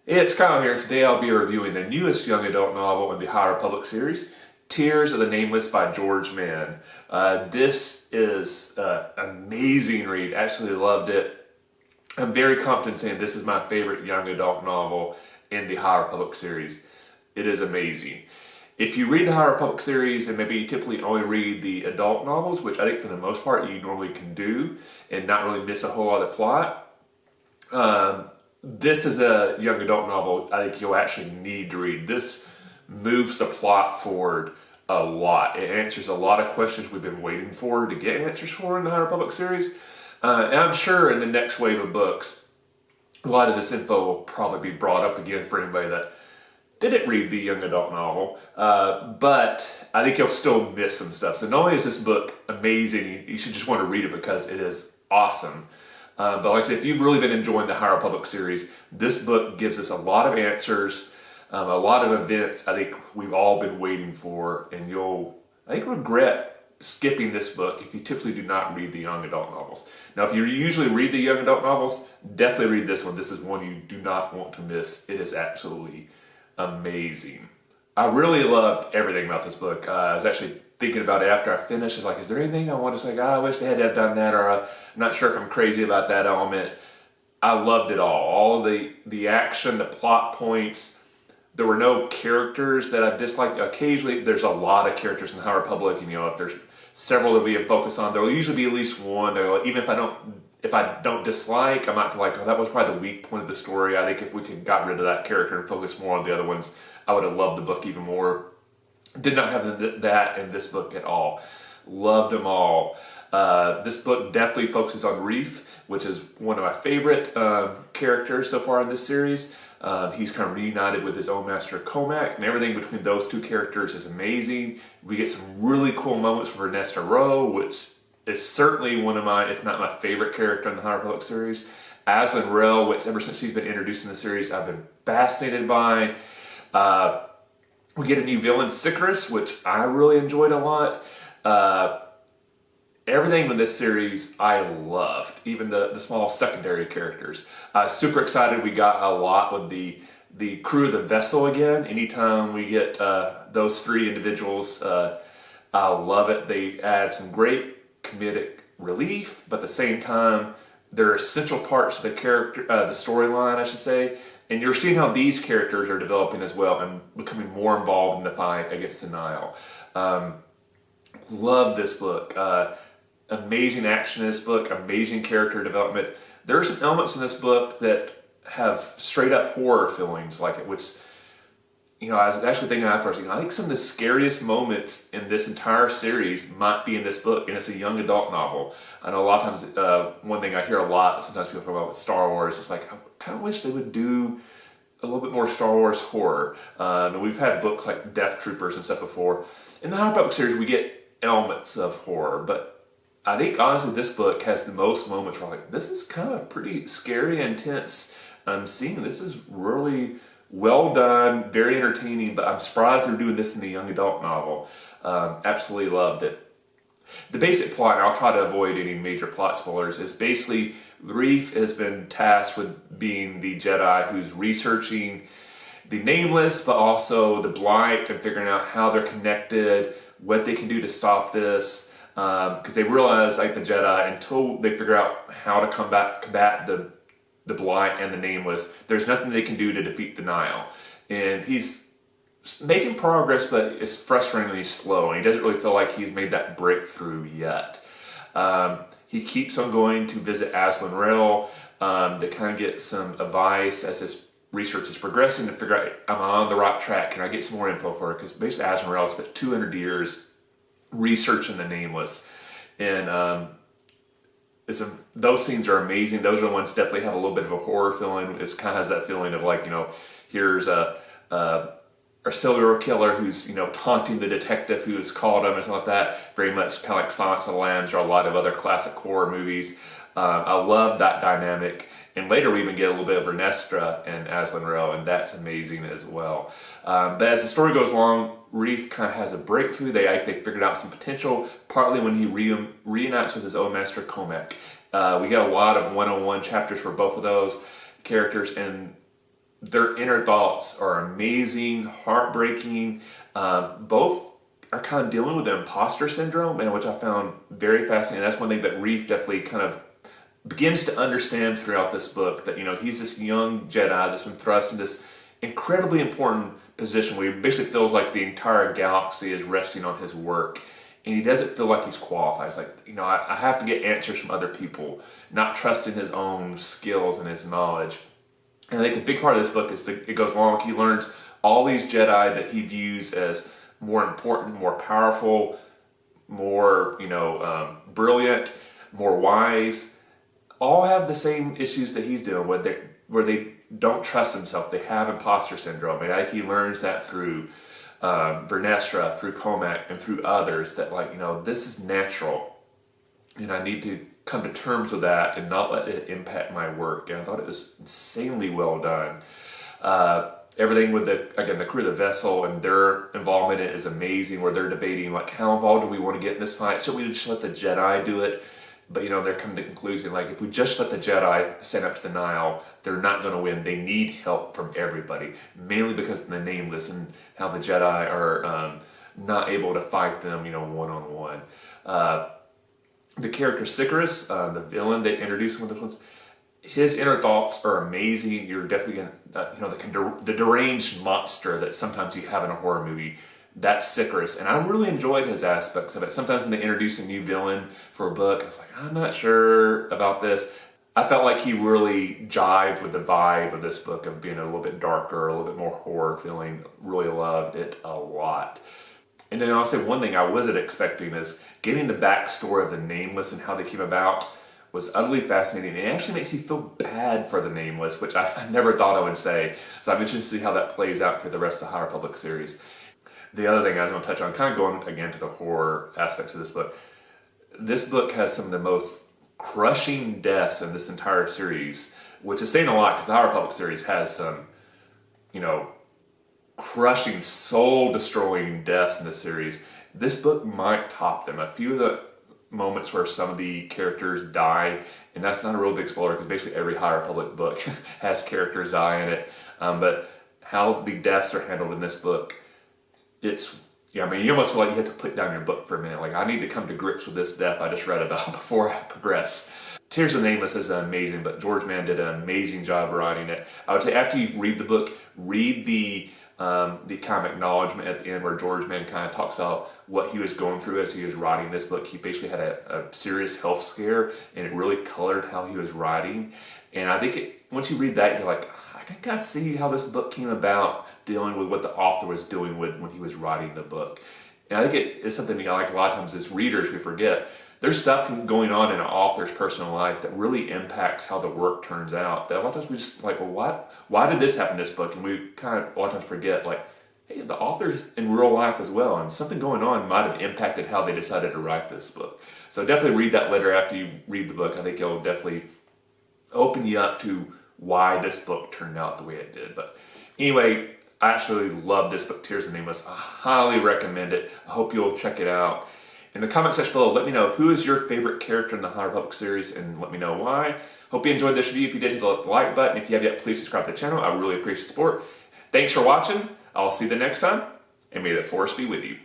Hey, it's Kyle here, and today I'll be reviewing the newest young adult novel in the High Republic series, Tears of the Nameless by George Mann. This is an amazing read. Absolutely loved it. I'm very confident saying this is my favorite young adult novel in the High Republic series. It is amazing. If you read the High Republic series and maybe you typically only read the adult novels, which I think for the most part you normally can do and not really miss a whole lot of plot, this is a young adult novel I think you'll actually need to read. This moves the plot forward a lot. It answers a lot of questions we've been waiting for to get answers for in the High Republic series. And I'm sure in the next wave of books, a lot of this info will probably be brought up again for anybody that didn't read the young adult novel. But I think you'll still miss some stuff. So not only is this book amazing, you should just want to read it because it is awesome. But like I said, if you've really been enjoying the High Republic series, this book gives us a lot of answers, a lot of events I think we've all been waiting for, and you'll, I think, regret skipping this book if you typically do not read the young adult novels. Now, if you usually read the young adult novels, definitely read this one. This is one you do not want to miss. It is absolutely amazing. I really loved everything about this book. I was actually thinking about it after I finished. It's like, is there anything I want to say? I wish they had to have done that, or I'm not sure if I'm crazy about that element. I loved it all. All the action, the plot points. There were no characters that I disliked. Occasionally, there's a lot of characters in the High Republic, and if there's several that we have focused on, there will usually be at least one. Even if I don't dislike, I might feel like, oh, that was probably the weak point of the story. I think if we could got rid of that character and focus more on the other ones, I would have loved the book even more. Did not have that in this book at all. Loved them all. This book definitely focuses on Reef, which is one of my favorite characters so far in this series. He's kind of reunited with his own master Comac, and everything between those two characters is amazing. We get some really cool moments from Ernesto Rowe, which is certainly one of my, if not my favorite character in the High Republic series. Aslan Rel, which ever since he's been introduced in the series, I've been fascinated by. We get a new villain, Sicarus, which I really enjoyed a lot. Everything in this series I loved, even the small secondary characters. Super excited we got a lot with the crew of the vessel again. Anytime we get those three individuals, I love it. They add some great comedic relief, but at the same time, they're essential parts of the character, the storyline, I should say. And you're seeing how these characters are developing as well and becoming more involved in the fight against the Nile. Love this book. Amazing action in this book, amazing character development. There are some elements in this book that have straight up horror feelings like it, which, I was actually thinking afterwards, I think some of the scariest moments in this entire series might be in this book, and it's a young adult novel. I know a lot of times, one thing I hear a lot, sometimes people talk about with Star Wars, it's like, I kind of wish they would do a little bit more Star Wars horror. And we've had books like Death Troopers and stuff before. In the High Republic series, we get elements of horror, but I think honestly this book has the most moments where I'm like, this is kind of pretty scary, intense. I'm seeing this is really well done, very entertaining, but I'm surprised they're doing this in the young adult novel. Absolutely loved it. The basic plot, and I'll try to avoid any major plot spoilers, is basically Reef has been tasked with being the Jedi who's researching the Nameless, but also the Blight, and figuring out how they're connected, what they can do to stop this. Because they realize, like the Jedi, until they figure out how to combat the Blight and the Nameless, there's nothing they can do to defeat the Nile. And he's making progress, but it's frustratingly slow, and he doesn't really feel like he's made that breakthrough yet. He keeps on going to visit Aslan Rel to kind of get some advice as his research is progressing to figure out, am I on the right track? Can I get some more info for her? Because basically Aslan Rel spent 200 years researching the Nameless, and those scenes are amazing. Those are the ones definitely have a little bit of a horror feeling. It kind of has that feeling of like, here's a serial killer who's taunting the detective who has called him and something like that. Very much kind of like Silence of the Lambs or a lot of other classic horror movies. I love that dynamic. And later we even get a little bit of Ernestra and Aslan Rel, and that's amazing as well. But as the story goes along, Reef kind of has a breakthrough. They figured out some potential, partly when he reunites with his own master Comac. We get a lot of one-on-one chapters for both of those characters, and their inner thoughts are amazing, heartbreaking. Both are kind of dealing with the imposter syndrome, and which I found very fascinating. That's one thing that Reef definitely kind of begins to understand throughout this book, that, you know, he's this young Jedi that's been thrust in this incredibly important position where he basically feels like the entire galaxy is resting on his work, and he doesn't feel like he's qualified. It's like, you know, I have to get answers from other people, not trusting his own skills and his knowledge. And I think a big part of this book is that it goes along, he learns all these Jedi that he views as more important, more powerful, more, you know, brilliant, more wise, all have the same issues that he's dealing with, where they don't trust themselves. They have imposter syndrome. And I think he learns that through Vernestra, through Comac, and through others, that, like, you know, this is natural, and I need to come to terms with that and not let it impact my work. And I thought it was insanely well done. Everything with the crew of the vessel and their involvement in it is amazing, where they're debating, like, how involved do we want to get in this fight? Should we just let the Jedi do it? But, you know, they're coming to the conclusion, like, if we just let the Jedi stand up to the Nile, they're not going to win. They need help from everybody, mainly because of the Nameless and how the Jedi are not able to fight them, you know, one-on-one. The character Sicarus, the villain they introduced in one of those ones, his inner thoughts are amazing. You're definitely going to, you know, the deranged monster that sometimes you have in a horror movie. That's Sicarus, and I really enjoyed his aspects of it. Sometimes when they introduce a new villain for a book, I was like, I'm not sure about this. I felt like he really jived with the vibe of this book of being a little bit darker, a little bit more horror feeling. Really loved it a lot. And then I'll say one thing I wasn't expecting is getting the backstory of the Nameless and how they came about was utterly fascinating. It actually makes you feel bad for the Nameless, which I never thought I would say. So I'm interested to see how that plays out for the rest of the High Republic series. The other thing I was going to touch on, kind of going again to the horror aspects of this book has some of the most crushing deaths in this entire series, which is saying a lot because the High Republic series has some, you know, crushing, soul-destroying deaths in this series. This book might top them. A few of the moments where some of the characters die, and that's not a real big spoiler because basically every High Republic book has characters die in it, but how the deaths are handled in this book, I mean, you almost feel like you have to put down your book for a minute. Like, I need to come to grips with this death I just read about before I progress. Tears of the Nameless is amazing, but George Mann did an amazing job writing it. I would say after you read the book, read the kind of acknowledgement at the end where George Mann kind of talks about what he was going through as he was writing this book. He basically had a serious health scare, and it really colored how he was writing. And I think once you read that, you're like, I can kind of see how this book came about, dealing with what the author was doing when he was writing the book. And I think it is something, you know, like a lot of times as readers we forget. There's stuff going on in an author's personal life that really impacts how the work turns out. That a lot of times we just like, well, why did this happen in this book? And we kind of a lot of times forget, like, hey, the author's in real life as well, and something going on might have impacted how they decided to write this book. So definitely read that letter after you read the book. I think it'll definitely open you up to why this book turned out the way it did. But anyway, I actually love this book, Tears of the Nameless. I highly recommend it. I hope you'll check it out. In the comment section below, let me know who is your favorite character in the High Republic series, and let me know why. Hope you enjoyed this review. If you did, hit the like button. If you have yet, please subscribe to the channel. I really appreciate the support. Thanks for watching. I'll see you the next time, and may the Force be with you.